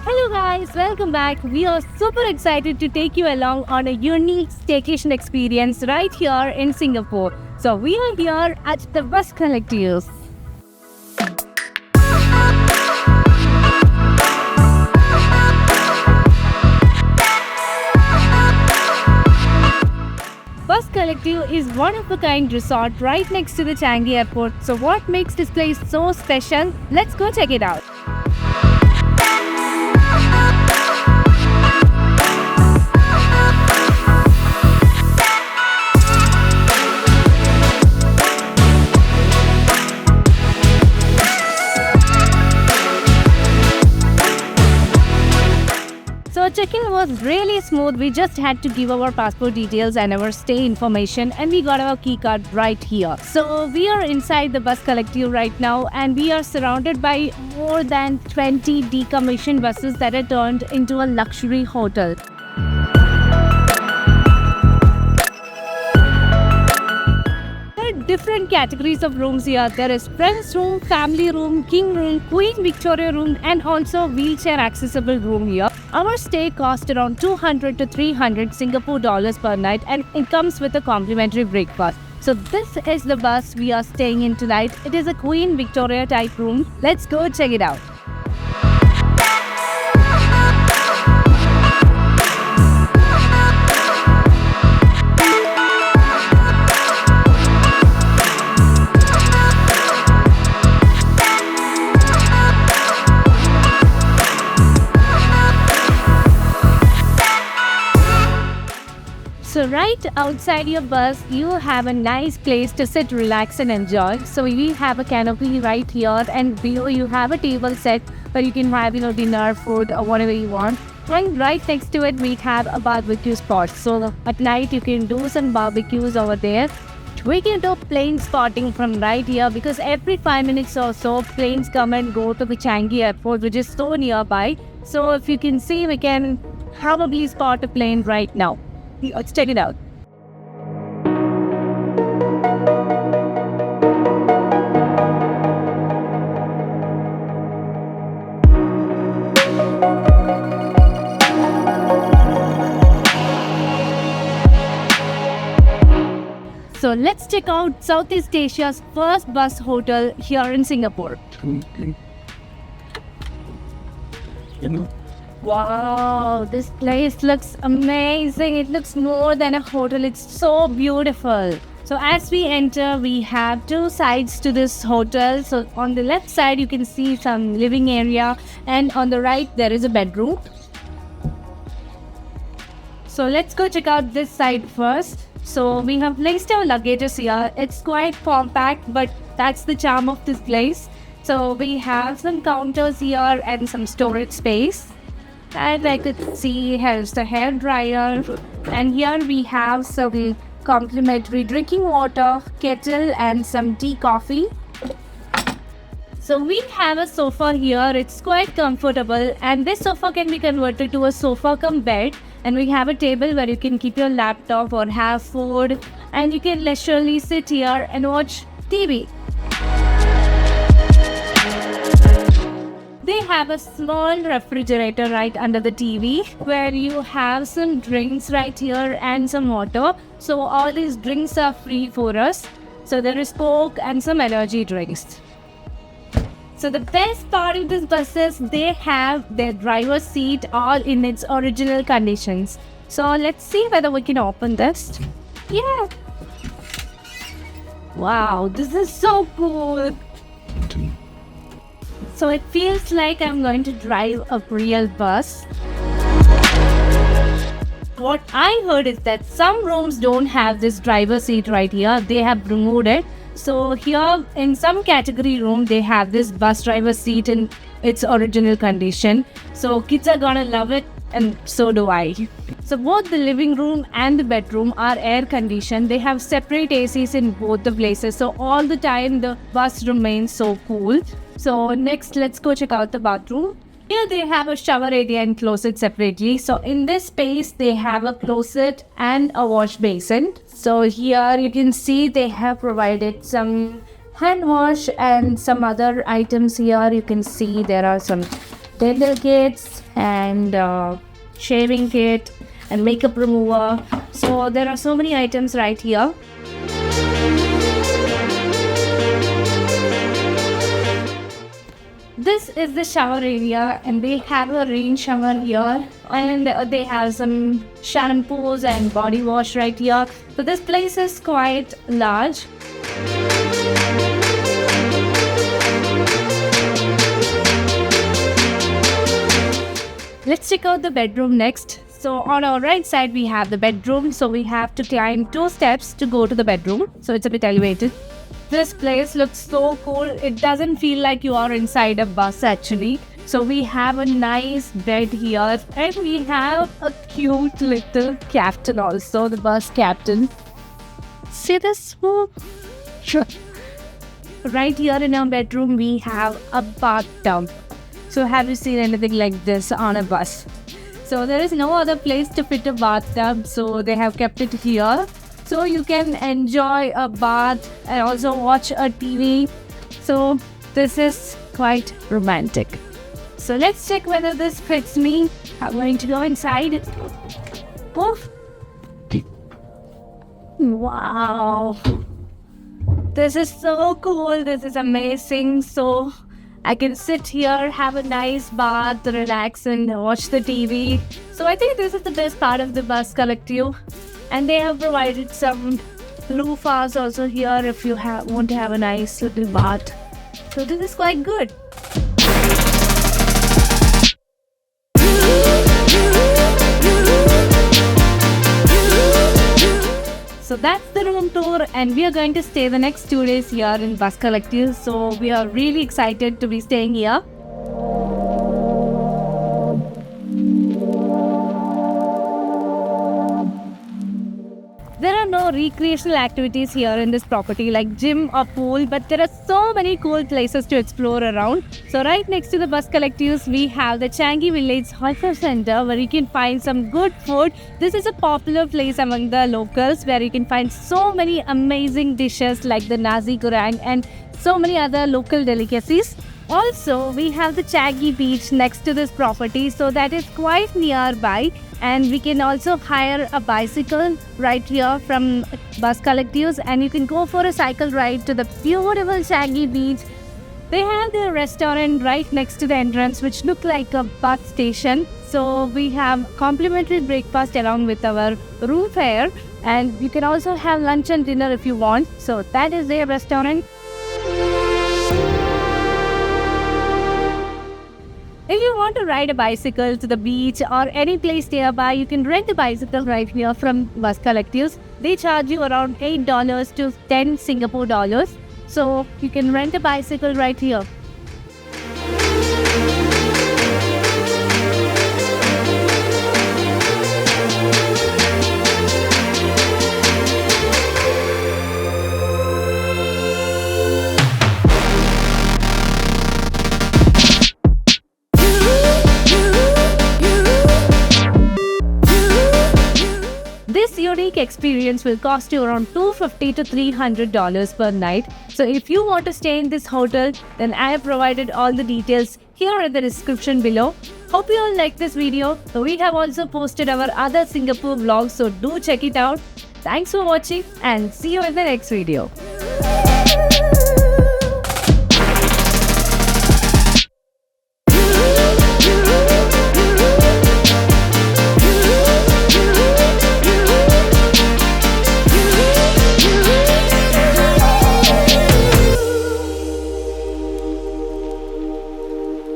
Hello guys, welcome back. We are super excited to take you along on a unique staycation experience right here in Singapore. So we are here at the Bus Collective. Bus Collective is one-of-a-kind resort right next to the Changi Airport. So what makes this place so special? Let's go check it out. So check-in was really smooth. We just had to give our passport details and our stay information, and we got our key card right here. So we are inside the Bus Collective right now, and we are surrounded by more than 20 decommissioned buses that are turned into a luxury hotel. Different categories of rooms here. There is friends room, family room, king room, Queen Victoria room, and also wheelchair accessible room here. Our stay cost around 200 to 300 Singapore dollars per night, and it comes with a complimentary breakfast. So this is the bus we are staying in tonight. It is a Queen Victoria type room. Let's go check it out. So right outside your bus, you have a nice place to sit, relax and enjoy. So we have a canopy right here, and below you have a table set where you can have dinner, food or whatever you want. And right next to it we have a barbecue spot. So at night you can do some barbecues over there. We can do plane spotting from right here because every 5 minutes or so planes come and go to the Changi Airport, which is so nearby. So if you can see, we can probably spot a plane right now. Let's check it out. So let's check out Southeast Asia's first bus hotel here in Singapore. Wow, this place looks amazing. It looks more than a hotel. It's so beautiful. So as we enter, we have two sides to this hotel. So on the left side, you can see some living area, and on the right, there is a bedroom. So let's go check out this side first. So we have placed our luggages here. It's quite compact, but that's the charm of this place. So we have some counters here and some storage space. And I could see here's the hair dryer, and here we have some complimentary drinking water, kettle and some tea, coffee. So we have a sofa here. It's quite comfortable, and this sofa can be converted to a sofa cum bed, and we have a table where you can keep your laptop or have food, and you can leisurely sit here and watch TV. They have a small refrigerator right under the TV where you have some drinks right here and some water. So all these drinks are free for us. So there is Coke and some energy drinks. So the best part of this bus is they have their driver's seat all in its original conditions. So let's see whether we can open this. Yeah. Wow, this is so cool. So it feels like I'm going to drive a real bus. What I heard is that some rooms don't have this driver seat right here. They have removed it. So here in some category room, they have this bus driver seat in its original condition. So kids are gonna love it, and so do I. So both the living room and the bedroom are air conditioned. They have separate ACs in both the places. So all the time the bus remains so cool. So next, let's go check out the bathroom. Here they have a shower area and closet separately. So in this space, they have a closet and a wash basin. So here you can see they have provided some hand wash and some other items here. You can see there are some dental kits and shaving kit and makeup remover. So there are so many items right here. This is the shower area, and they have a rain shower here, and they have some shampoos and body wash right here. So this place is quite large. Let's check out the bedroom next. So on our right side we have the bedroom. So we have to climb 2 steps to go to the bedroom. So it's a bit elevated. This place looks so cool. It doesn't feel like you are inside a bus actually. So we have a nice bed here, and we have a cute little captain also, the bus captain. See this? Sure. Right here in our bedroom we have a bathtub. So have you seen anything like this on a bus? So there is no other place to fit a bathtub, so they have kept it here. So you can enjoy a bath and also watch a TV. So this is quite romantic. So let's check whether this fits me. I'm going to go inside. Poof. Wow. This is so cool. This is amazing. So I can sit here, have a nice bath, relax and watch the TV. So I think this is the best part of the bus collective. And they have provided some loofahs also here if you want to have a nice little bath. So this is quite good. So that's the room tour, and we are going to stay the next 2 days here in Bus Collective. So we are really excited to be staying here. There are no recreational activities here in this property like gym or pool, but there are so many cool places to explore around. So right next to the bus collectives, we have the Changi Village Hawker Center where you can find some good food. This is a popular place among the locals where you can find so many amazing dishes like the nasi goreng and so many other local delicacies. Also, we have the Changi Beach next to this property, so that is quite nearby. And we can also hire a bicycle right here from bus collectives, and you can go for a cycle ride to the beautiful Changi Beach. They have their restaurant right next to the entrance, which look like a bus station. So we have complimentary breakfast along with our room fare, and you can also have lunch and dinner if you want. So that is their restaurant. If you want to ride a bicycle to the beach or any place nearby, you can rent a bicycle right here from bus collectives. They charge you around $8 to 10 Singapore dollars. So you can rent a bicycle right here. This unique experience will cost you around $250 to $300 per night. So if you want to stay in this hotel, then I have provided all the details here in the description below. Hope you all like this video. So we have also posted our other Singapore vlogs, so do check it out. Thanks for watching and see you in the next video.